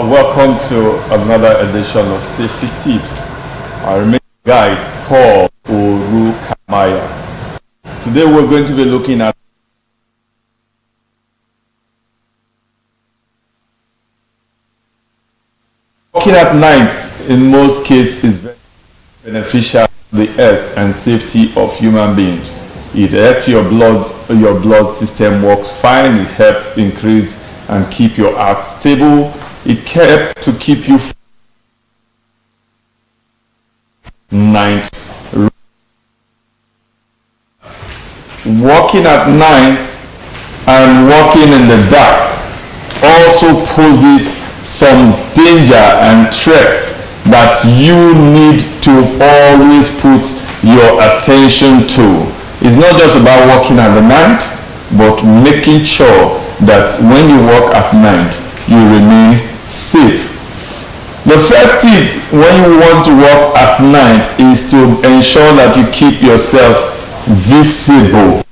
Welcome to another edition of Safety Tips. I remain guide Paul Orukamayan. Today we're going to be looking at walking at night in most cases is very beneficial to the health and safety of human beings. It helps your blood system work fine. It helps increase and keep your heart stable. It helps to keep you night. Walking at night and walking in the dark also poses some danger and threats that you need to always put your attention to. It's not just about walking at the night, but making sure that when you walk at night, you remain safe. The first tip when you want to walk at night is to ensure that you keep yourself visible.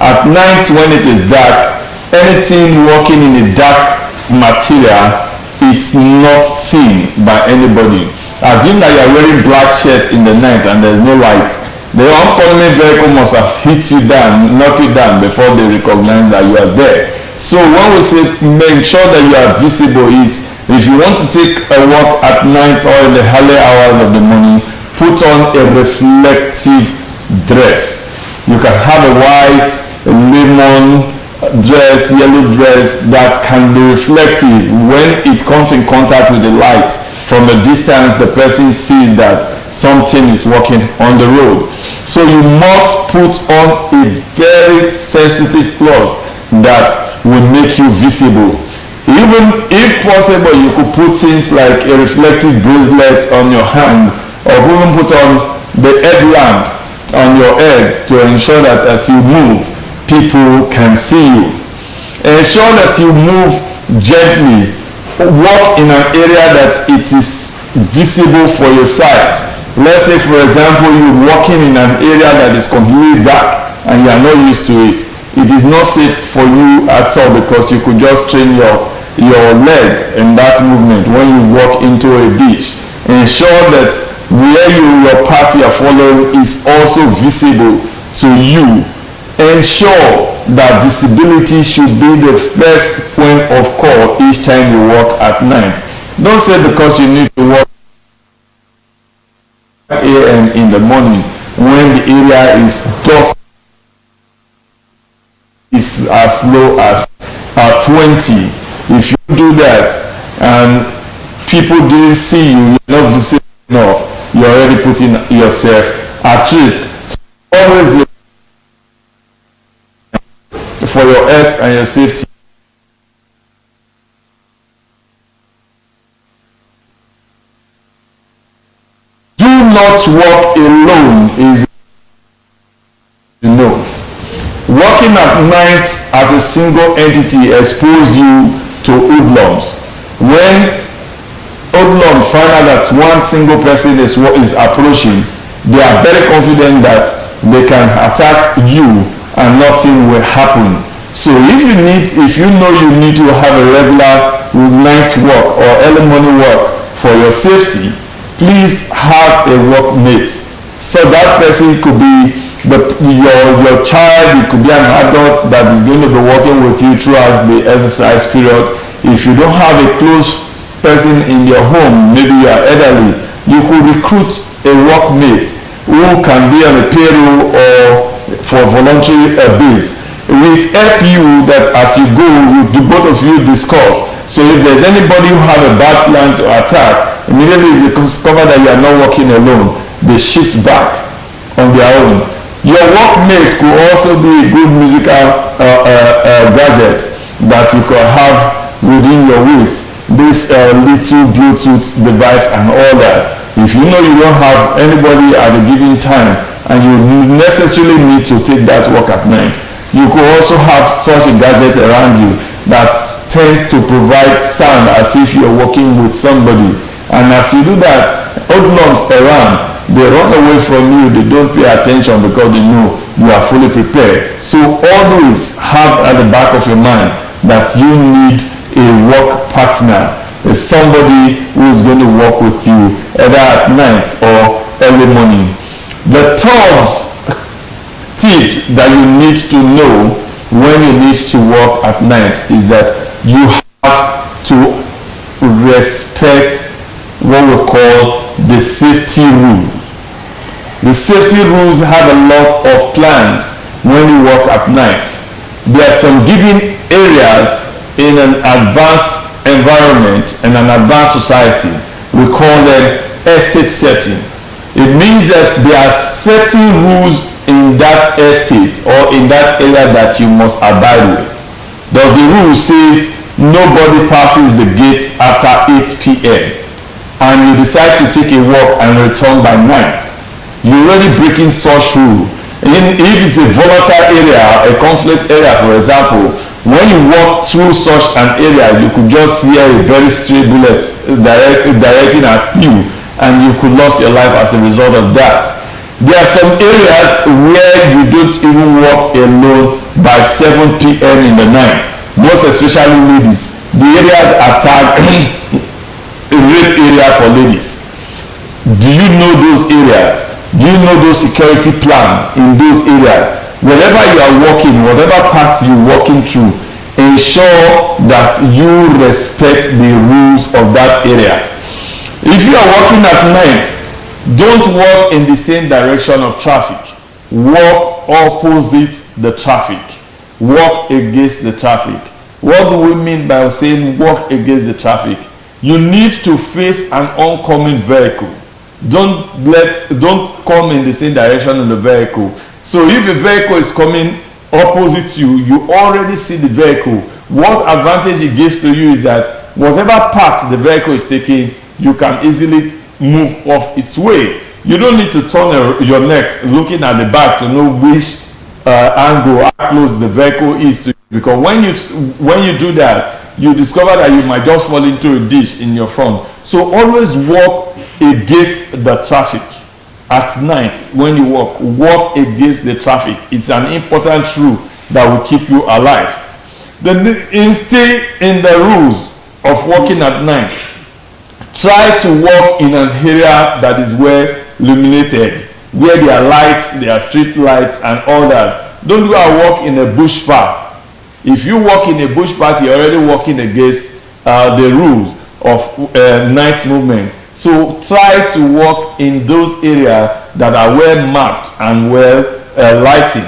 At night when it is dark, anything walking in a dark material is not seen by anybody. Assume that you are wearing black shirt in the night and there is no light. The oncoming vehicle must have hit you down, knock you down before they recognize that you are there. So when we say make sure that you are visible is if you want to take a walk at night or in the early hours of the morning, put on a reflective dress. You can have a white, a lemon dress, yellow dress that can be reflective. When it comes in contact with the light from a distance, the person sees that something is walking on the road. So you must put on a very sensitive cloth that will make you visible. Even if possible, you could put things like a reflective bracelet on your hand, or even put on the headlamp on your head to ensure that as you move, people can see you. Ensure that you move gently. Walk in an area that it is visible for your sight. Let's say, for example, you're walking in an area that is completely dark and you are not used to it. It is not safe for you at all because you could just strain your leg in that movement when you walk into a ditch. Ensure that where your path you are following is also visible to you. Ensure that visibility should be the first point of call each time you walk at night. Don't say because you need to walk 5 a.m. in the morning when the area is dusk is as low as 20. If you do that and people didn't see you, you're not visible enough, you're already putting yourself at risk. Always for your health and your safety. Do not walk alone is walking at night as a single entity exposes you to hoodlums. When hoodlums find out that one single person is approaching, they are very confident that they can attack you and nothing will happen. So if you know you need to have a regular night walk or early morning walk for your safety, please have a workmate. So that person could be your child, it could be an adult that is going to be working with you throughout the exercise period. If you don't have a close person in your home, maybe you are elderly, you could recruit a workmate who can be on a payroll or for voluntary base. It will help you that as you go, both of you discuss. So if there's anybody who have a bad plan to attack, immediately they discover that you are not working alone, they shift back on their own. Your workmate could also be a good musical gadget that you could have within your waist. This little Bluetooth device and all that. If you know you don't have anybody at a given time and you necessarily need to take that walk at night, you could also have such a gadget around you that tends to provide sound as if you're walking with somebody. And as you do that, hoodlums around, they run away from you, they don't pay attention because they know you are fully prepared. So always have at the back of your mind that you need a work partner, somebody who is going to work with you either at night or early morning. The third tip that you need to know when you need to work at night is that you have to respect what we call the safety rules. The safety rules have a lot of plans when you work at night. There are some given areas in an advanced environment and an advanced society. We call them estate setting. It means that there are certain rules in that estate or in that area that you must abide with. Does the rule says nobody passes the gate after 8 p.m. and you decide to take a walk and return by 9? You're already breaking such rule. If it's a volatile area, a conflict area, for example, when you walk through such an area, you could just hear a very stray bullet directing at you, and you could lose your life as a result of that. There are some areas where you don't even walk alone by 7 p.m. in the night, most especially ladies. The areas are tagged a rape area for ladies. Do you know those areas? Do you know those security plan in those areas? Wherever you are walking, whatever path you're walking through, ensure that you respect the rules of that area. If you are walking at night, don't walk in the same direction of traffic. Walk opposite the traffic. Walk against the traffic. What do we mean by saying walk against the traffic? You need to face an oncoming vehicle. Don't come in the same direction of the vehicle. So if a vehicle is coming opposite you, you already see the vehicle. What advantage it gives to you is that whatever path the vehicle is taking, you can easily move off its way. You don't need to turn your neck looking at the back to know which angle, how close the vehicle is to you. Because when you do that, you discover that you might just fall into a ditch in your front. So always walk against the traffic at night. When you walk against the traffic. It's an important rule that will keep you alive. Stay in the rules of walking at night. Try to walk in an area that is well illuminated, where there are lights, there are street lights and all that. Don't go and walk in a bush path. If you walk in a bush path, you're already walking against the rules of night movement. So try to walk in those areas that are well marked and well lighting.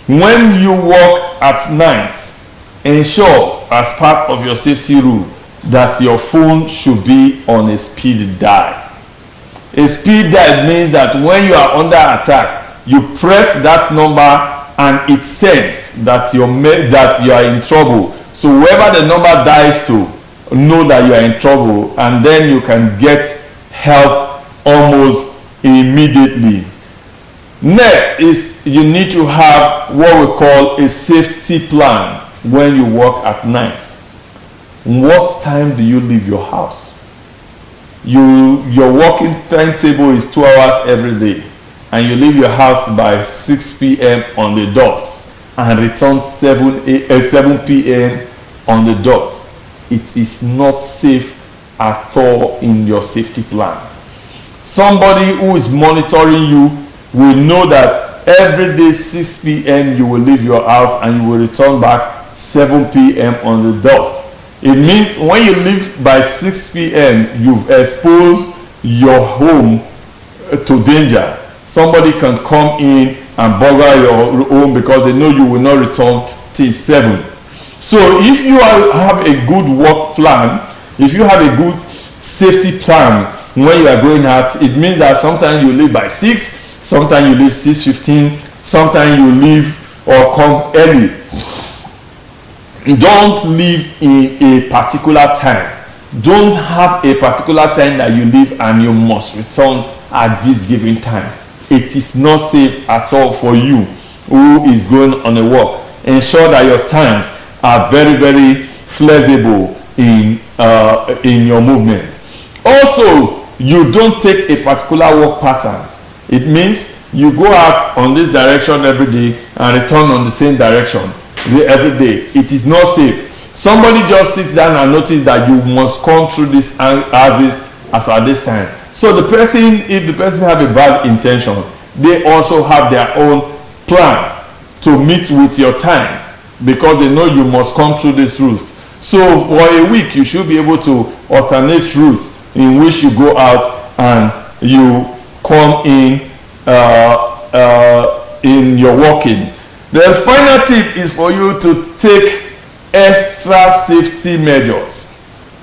When you walk at night, ensure as part of your safety rule that your phone should be on a speed dial. A speed dial means that when you are under attack, you press that number and it sends that you are in trouble. So whoever the number dials to, know that you are in trouble, and then you can get help almost immediately. Next is you need to have what we call a safety plan when you work at night. What time do you leave your house? Your working timetable is 2 hours every day, and you leave your house by 6 p.m. on the dot and return 7 p.m. on the dot. It is not safe at all in your safety plan. Somebody who is monitoring you will know that every day 6 p.m. you will leave your house and you will return back 7 p.m. on the dot. It means when you leave by 6 p.m. you've exposed your home to danger. Somebody can come in and burgle your home because they know you will not return till 7. So if you have a good work plan, if you have a good safety plan when you are going out, it means that sometimes you leave by 6, sometimes you leave 6:15, sometimes you leave or come early. Don't leave in a particular time. Don't have a particular time that you leave and you must return at this given time. It is not safe at all for you who is going on a walk. Ensure that your times are very, very flexible in your movement. Also, you don't take a particular walk pattern. It means you go out on this direction every day and return on the same direction every day. It is not safe. Somebody just sits down and notice that you must come through this as at this time. So the person, if the person have a bad intention, they also have their own plan to meet with your time, because they know you must come through this route. So for a week, you should be able to alternate routes in which you go out and you come in your walking. The final tip is for you to take extra safety measures.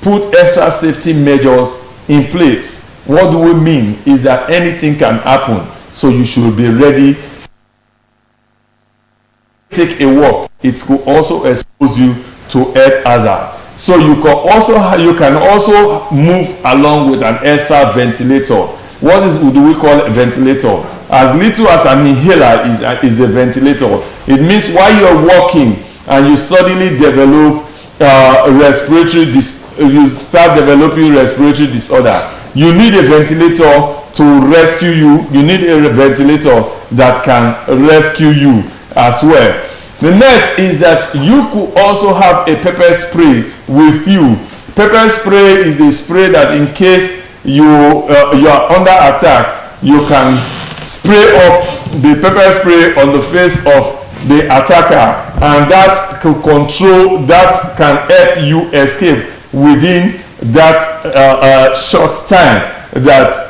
Put extra safety measures in place. What do we mean is that anything can happen, so you should be ready. Take a walk, it could also expose you to earth hazard. So you can also move along with an extra ventilator. What do we call a ventilator? As little as an inhaler is a ventilator. It means while you're walking and you suddenly develop you start developing respiratory disorder, you need a ventilator to rescue you. You need a ventilator that can rescue you as well. The next is that you could also have a pepper spray with you. Pepper spray is a spray that in case you are under attack, you can spray up the pepper spray on the face of the attacker, and that can help you escape within that short time that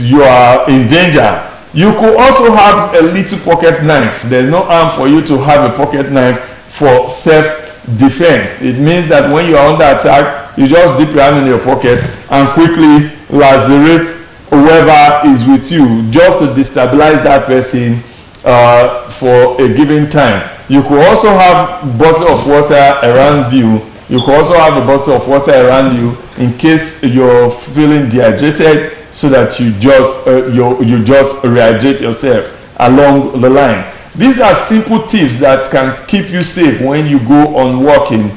you are in danger. You could also have a little pocket knife. There's no harm for you to have a pocket knife for self-defense. It means that when you are under attack, you just dip your hand in your pocket and quickly lacerate whoever is with you, just to destabilize that person for a given time. You could also have a bottle of water around you. You could also have a bottle of water around you in case you're feeling dehydrated, so that you just rehydrate yourself along the line. These are simple tips that can keep you safe when you go on walking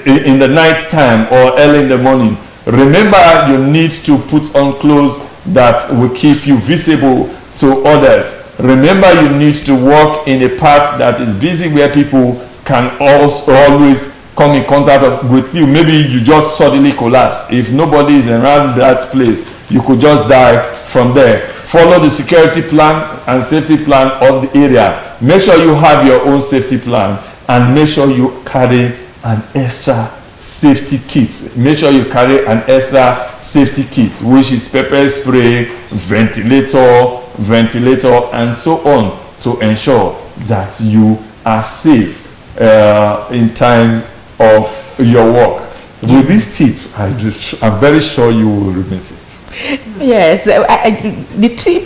in the night time or early in the morning. Remember, you need to put on clothes that will keep you visible to others. Remember, you need to walk in a path that is busy, where people can also always come in contact with you. Maybe you just suddenly collapse. If nobody is around that place, you could just die from there. Follow the security plan and safety plan of the area. Make sure you have your own safety plan, and make sure you carry an extra safety kit. Make sure you carry an extra safety kit, which is pepper spray, ventilator, and so on, to ensure that you are safe in time of your walk. With this tip, I'm very sure you will remain safe. Yes, the tip